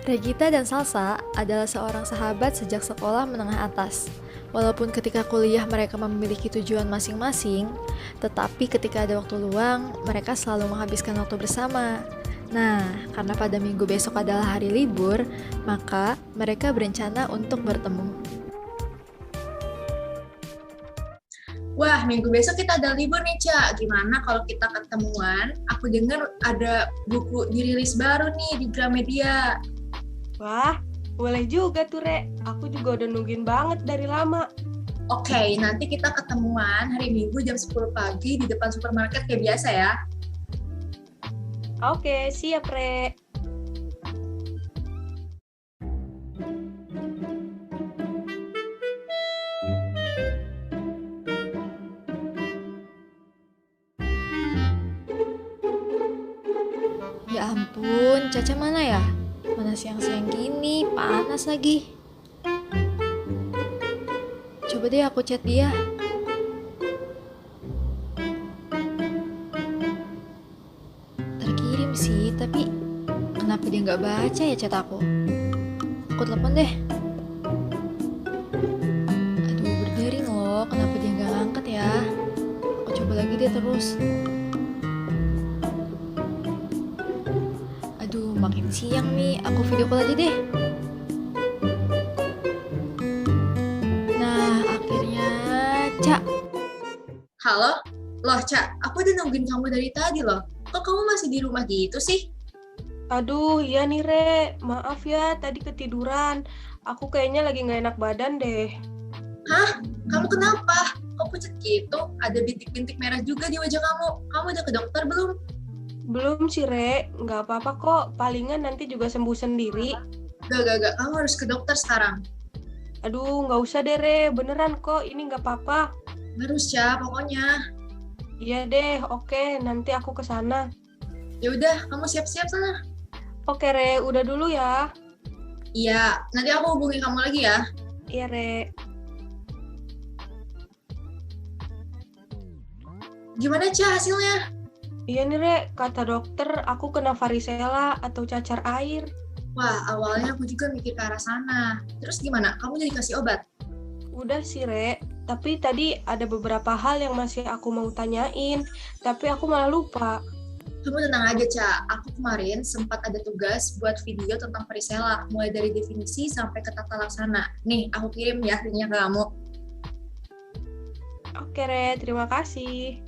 Regita dan Salsa adalah seorang sahabat sejak sekolah menengah atas. Walaupun ketika kuliah mereka memiliki tujuan masing-masing, tetapi ketika ada waktu luang, mereka selalu menghabiskan waktu bersama. Nah, karena pada minggu besok adalah hari libur, maka mereka berencana untuk bertemu. Wah, minggu besok kita ada libur nih, Ca. Gimana kalau kita ketemuan? Aku dengar ada buku dirilis baru nih di Gramedia. Wah, boleh juga tuh, Re. Aku juga udah nungguin banget dari lama. Oke, nanti kita ketemuan hari Minggu jam 10 pagi di depan supermarket kayak biasa ya. Oke, siap, Re. Ya ampun, Caca mana ya? Mana siang-siang gini, panas lagi. Coba deh aku chat dia. Terkirim sih, tapi kenapa dia nggak baca ya chat aku? Aku telepon deh. Aduh, berdering loh, kenapa dia nggak ngangkat ya? Aku coba lagi deh terus. Aduh, makin siang nih, aku video call aja deh. Nah, akhirnya, Cak. Halo? Loh, Ca, aku udah nungguin kamu dari tadi loh. Kok kamu masih di rumah gitu sih? Aduh, iya nih, Re. Maaf ya, tadi ketiduran. Aku kayaknya lagi nggak enak badan deh. Hah? Kamu kenapa? Kok pucat gitu? Ada bintik-bintik merah juga di wajah kamu. Kamu udah ke dokter belum? Belum sih, Re. Nggak apa-apa kok. Palingan nanti juga sembuh sendiri. Gak. Kamu harus ke dokter sekarang. Aduh, nggak usah deh, Re. Beneran kok. Ini nggak apa-apa. Harus, Ca, pokoknya. Iya deh, oke. Nanti aku ke sana. Ya udah, kamu siap-siap sana. Oke, Re. Udah dulu ya. Iya, nanti aku hubungi kamu lagi ya. Iya, Re. Gimana, Ca, hasilnya? Iya nih, Re. Kata dokter, aku kena varicella atau cacar air. Wah, awalnya aku juga mikir ke arah sana. Terus gimana? Kamu jadi kasih obat? Udah sih, Re. Tapi tadi ada beberapa hal yang masih aku mau tanyain. Tapi aku malah lupa. Kamu tenang aja, Ca. Aku kemarin sempat ada tugas buat video tentang varicella, mulai dari definisi sampai ke tata laksana. Nih, aku kirim ya linknya ke kamu. Oke, Re. Terima kasih.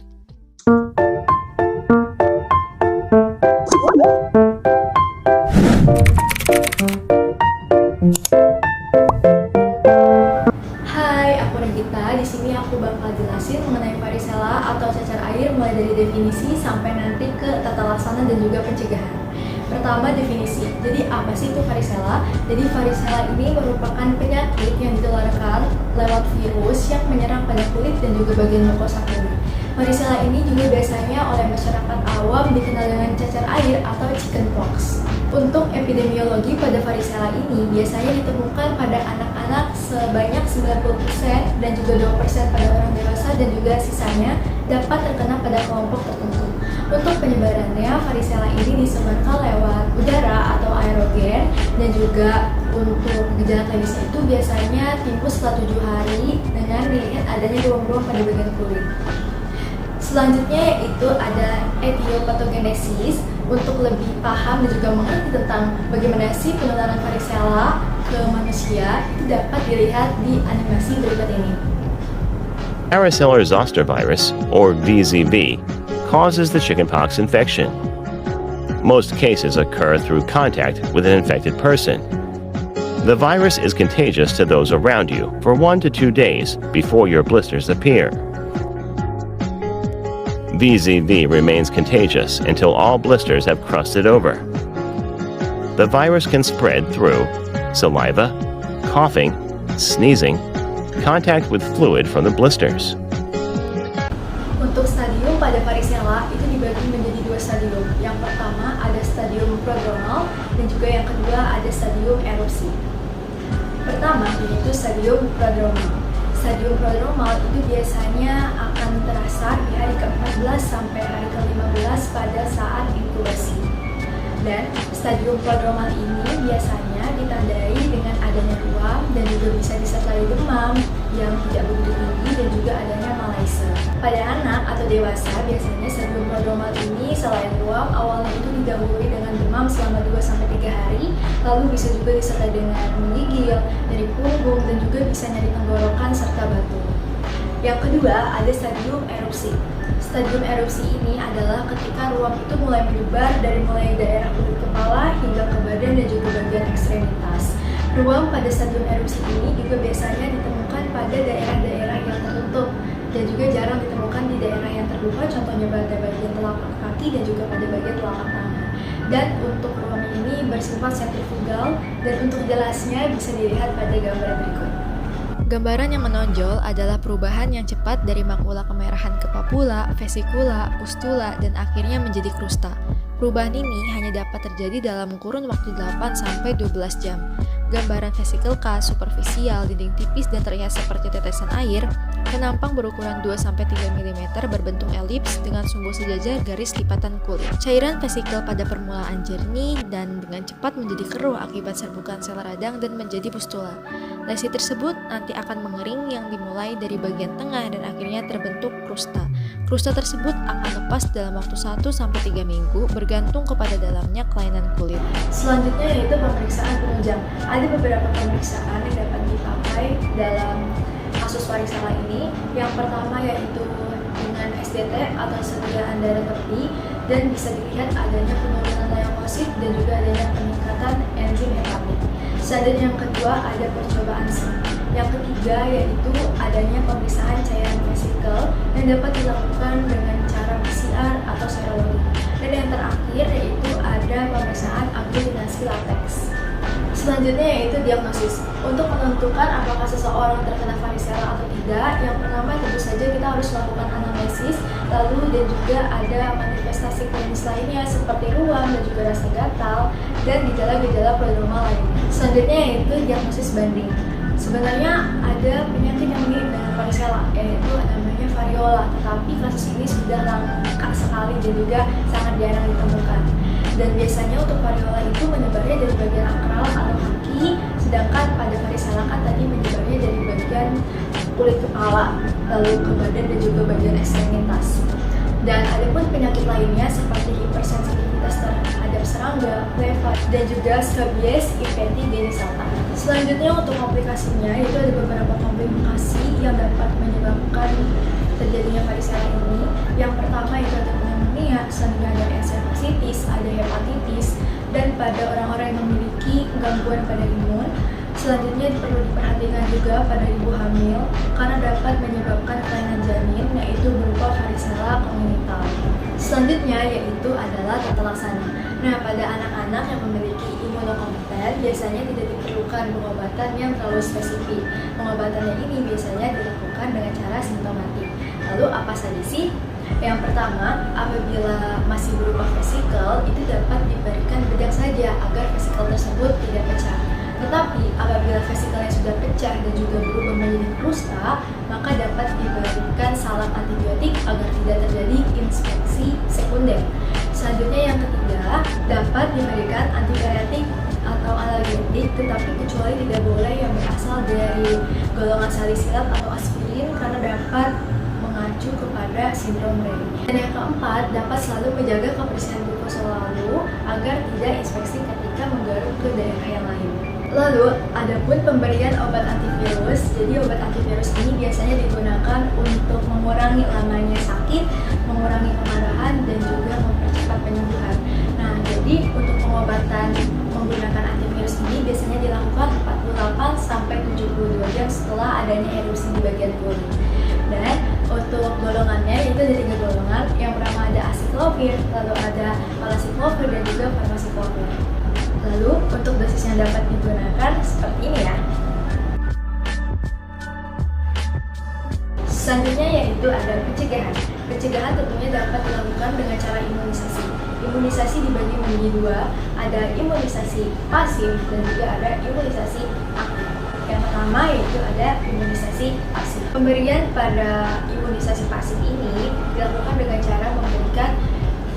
Hai, aku Regita. Di sini aku bakal jelasin mengenai varicella atau cacar air mulai dari definisi sampai nanti ke tata laksana dan juga pencegahan. Pertama, definisi. Jadi apa sih itu varicella? Jadi varicella ini merupakan penyakit yang ditularkan lewat virus yang menyerang pada kulit dan juga bagian mukosa kulit. Varicella ini juga biasanya oleh masyarakat awam dikenal dengan cacar air atau chickenpox. Untuk epidemiologi pada varicella ini biasanya ditemukan pada anak-anak sebanyak 90% dan juga 2% pada orang dewasa dan juga sisanya dapat terkena pada kelompok tertentu. Untuk penyebarannya, varicella ini disebarkan lewat udara atau aerogen dan juga untuk gejala klinisnya itu biasanya timbul setelah 7 hari dengan dilihat adanya ruam-ruam pada bagian kulit. Selanjutnya yaitu ada etiopatogenesis. Untuk lebih paham dan juga mengerti tentang bagaimana sih penularan varicella ke manusia, itu dapat dilihat di animasi berikut ini. Varicella zoster virus, or VZV, causes the chickenpox infection. Most cases occur through contact with an infected person. The virus is contagious to those around you for 1 to 2 days before your blisters appear. VZV remains contagious until all blisters have crusted over. The virus can spread through saliva, coughing, sneezing, contact with fluid from the blisters. Untuk stadium pada varicella itu dibagi menjadi 2 stadium. Yang pertama ada stadium prodromal dan juga yang kedua ada stadium erupsi. Pertama yaitu stadium prodromal. Stadium prodromal itu biasanya akan terasa di hari ke-14 sampai hari ke-15 pada saat inkubasi. Dan stadium prodromal ini biasanya ditandai dengan adanya ruam dan juga bisa disertai demam yang tidak begitu tinggi dan juga adanya malaise. Pada anak atau dewasa, biasanya sindrom prodromal ini selain ruam, awalnya itu didahului dengan demam selama 2-3 hari, lalu bisa juga disertai dengan menggigil, nyeri punggung, dan juga bisa nyeri tenggorokan serta batuk. Yang kedua, ada stadium erupsi. Stadium erupsi ini adalah ketika ruam itu mulai menyebar dari mulai daerah kulit kepala hingga ke badan dan juga bagian ekstremitas. Ruam pada stadium erupsi ini juga biasanya ditemukan pada daerah-daerah yang tertutup dan juga jarang ditemukan di daerah yang terbuka, contohnya pada bagian telapak kaki dan juga pada bagian telapak tangan. Dan untuk ruam ini bersifat sentrifugal dan untuk jelasnya bisa dilihat pada gambar berikut. Gambaran yang menonjol adalah perubahan yang cepat dari makula kemerahan ke papula, vesikula, pustula, dan akhirnya menjadi krusta. Perubahan ini hanya dapat terjadi dalam kurun waktu 8-12 jam. Gambaran vesikel K superficial, dinding tipis dan terlihat seperti tetesan air, penampang berukuran 2-3 mm berbentuk elips dengan sumbu sejajar garis lipatan kulit. Cairan vesikel pada permulaan jernih dan dengan cepat menjadi keruh akibat serbukan sel radang dan menjadi pustula. Lesi tersebut nanti akan mengering yang dimulai dari bagian tengah dan akhirnya terbentuk krusta. Krusta tersebut akan lepas dalam waktu 1-3 minggu bergantung kepada dalamnya kelainan kulit. Selanjutnya yaitu pemeriksaan penunjang. Ada beberapa pemeriksaan yang dapat dipakai dalam kasus varicella ini. Yang pertama yaitu dengan SDT atau sediaan darah tepi dan bisa dilihat adanya penurunan leukosit dan juga adanya peningkatan enzim hepatit. Selanjutnya yang kedua ada percobaan SIM. Yang ketiga yaitu adanya pemeriksaan cairan vesikel yang dapat dilakukan dengan cara PCR atau serologi. Dan yang terakhir yaitu ada pemeriksaan agglutinasi latex. Selanjutnya yaitu diagnosis. Untuk menentukan apakah seseorang terkena varicella atau tidak, yang pertama tentu saja kita harus melakukan anamnesis, lalu dan juga ada manifestasi klinis lainnya seperti ruam dan juga rasa gatal dan gejala-gejala prodromal lainnya. Selanjutnya yaitu diagnosis banding. Sebenarnya ada penyakit yang mirip dengan varicella, yaitu namanya variola, tetapi kasus ini sudah langka sekali dan juga sangat jarang ditemukan. Dan biasanya untuk variola itu menyebarnya dari bagian akral atau kaki, sedangkan pada varicella kan tadi menyebarnya dari bagian kulit kepala, lalu ke badan dan juga bagian ekstremitas. Dan ada pun penyakit lainnya seperti hipersensitivitas terhadap serangga, pleva, dan juga skabies impetigenisata. Selanjutnya untuk komplikasinya itu ada beberapa komplikasi yang dapat menyebabkan terjadinya varicella ini. Yang pertama itu ada pneumonia, selanjutnya ada encephalitis, ada hepatitis, dan pada orang-orang yang memiliki gangguan pada imun. Selanjutnya perlu diperhatikan juga pada ibu hamil karena dapat menyebabkan kelainan janin yaitu berupa varicella congenital. Selanjutnya yaitu adalah tata laksana. Nah, pada anak-anak yang memiliki imunokompeten biasanya tidak diperlukan pengobatan yang terlalu spesifik. Pengobatannya ini biasanya dilakukan dengan cara simptomatik. Lalu apa saja sih? Yang pertama, apabila masih berupa vesikel, itu dapat diberikan bedak saja agar vesikel tersebut tidak pecah. Tetapi apabila vesikelnya sudah pecah dan juga berubah menjadi krusta, maka dapat diberikan salep antibiotik agar tidak terjadi infeksi sekunder. Selanjutnya yang ketiga, dapat diberikan antipiretik atau analgetik, tetapi kecuali tidak boleh yang berasal dari golongan salisilat atau aspirin karena dapat mengacu kepada sindrom Rey. Dan yang keempat, dapat selalu menjaga kebersihan glukosa lalu agar tidak infeksi ketika menggaruk ke daerah yang lain. Lalu, ada pun pemberian obat antivirus. Jadi obat antivirus ini biasanya digunakan untuk mengurangi lamanya sakit, mengurangi kemarahan, dan juga mempercepat penyembuhan. Nah, jadi untuk pengobatan menggunakan antivirus ini biasanya dilakukan 48-72 jam setelah adanya erupsi di bagian kulit. Dan untuk golongannya itu ada 3 golongan. Yang pertama ada acyclovir, lalu ada valacyclovir dan juga farmacyclovir. Lalu untuk dosis yang dapat digunakan seperti ini ya. Selanjutnya yaitu ada pencegahan. Pencegahan tentunya dapat dilakukan dengan cara imunisasi. Imunisasi dibagi menjadi 2, ada imunisasi pasif dan juga ada imunisasi aktif. Yang pertama yaitu ada imunisasi pasif. Pemberian pada imunisasi pasif ini dilakukan dengan cara memberikan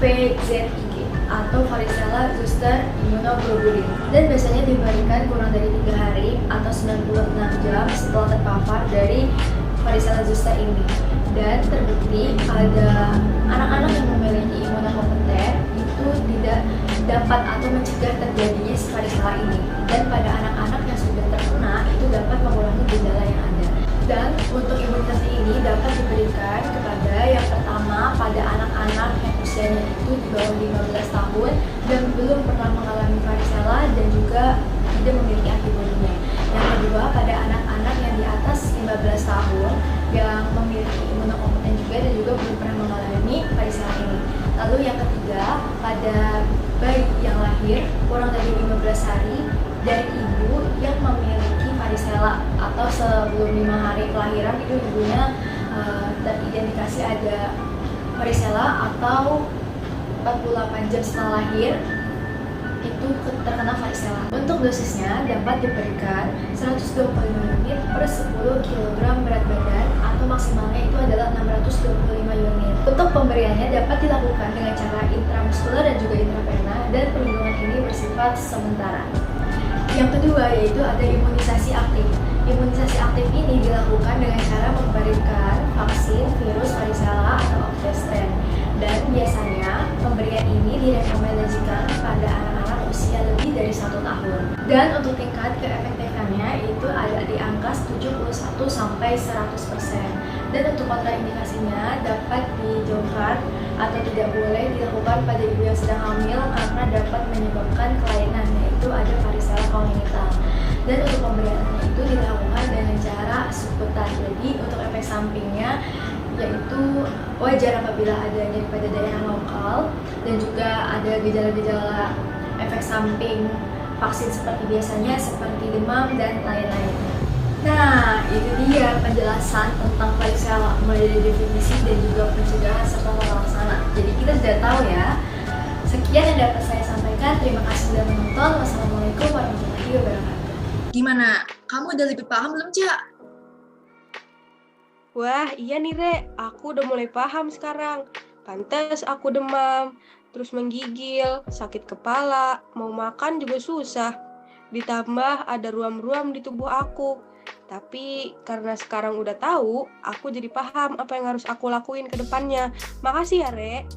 VZIG atau varicella zoster immunoglobulin dan biasanya diberikan kurang dari 3 hari atau 96 jam setelah terpapar dari varicella zoster ini. Dan terbukti pada anak-anak yang memiliki imunokompeten itu tidak dapat atau mencegah terjadinya si varicella ini, dan pada anak-anak yang sudah terkena itu dapat mengurangi gejala yang ada. Dan untuk imunitas ini dapat diberikan kepada yang pertama pada anak-anak yang usianya itu di bawah 15 tahun dan belum pernah mengalami varicella dan juga tidak memiliki antibodinya. Yang kedua pada anak-anak yang di atas 15 tahun yang memiliki imunokompeten juga dan juga belum pernah mengalami varicella ini. Lalu yang ketiga pada bayi yang lahir kurang dari 15 hari dari ibu yang memiliki varicella atau sebelum 5 hari kelahiran itu ibunya teridentifikasi ada varicella atau 48 jam setelah lahir itu terkena varicella. Untuk dosisnya dapat diberikan 125 unit per 10 kg berat badan atau maksimalnya itu adalah 625 unit. Untuk pemberiannya dapat dilakukan dengan cara intramuskuler dan juga intravena dan perlindungan ini bersifat sementara. Yang kedua yaitu ada imunisasi aktif. Imunisasi aktif ini dilakukan dengan cara memberikan vaksin virus varicella atau Optestren, dan biasanya pemberian ini direkomendasikan pada anak-anak usia lebih dari 1 tahun. Dan untuk tingkat keefektifannya itu ada di angka 71 sampai 100%. Dan untuk kontraindikasinya dapat dijauhkan atau tidak boleh dilakukan pada ibu yang sedang hamil karena dapat menyebabkan kelainan, yaitu ada varicella congenital. Dan untuk pemberiannya itu dilakukan dengan cara subkutan. Jadi untuk efek sampingnya yaitu wajar apabila ada nyeri pada daerah lokal dan juga ada gejala-gejala efek samping vaksin seperti biasanya seperti demam dan lain-lain. Nah, itu dia penjelasan tentang varicella mulai dari definisi dan juga pencegahan serta tata laksana. Jadi kita sudah tahu ya. Sekian yang dapat saya sampaikan. Terima kasih sudah menonton. Wassalamualaikum warahmatullahi wabarakatuh. Gimana? Kamu udah lebih paham belum, Cak? Wah, iya nih, Re. Aku udah mulai paham sekarang. Pantes aku demam, terus menggigil, sakit kepala, mau makan juga susah. Ditambah ada ruam-ruam di tubuh aku. Tapi karena sekarang udah tahu, aku jadi paham apa yang harus aku lakuin ke depannya. Makasih ya, Re.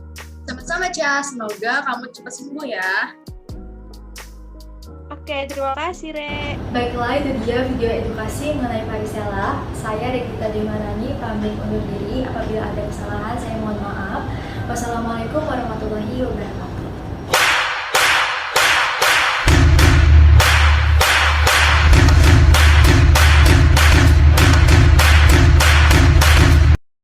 Sama-sama, Cak. Semoga kamu cepat sembuh ya. Oke, terima kasih, Re. Baiklah, itu dia video edukasi mengenai varicella. Saya Regita Demarani pamit undur diri. Apabila ada kesalahan, saya mohon maaf. Wassalamualaikum warahmatullahi wabarakatuh.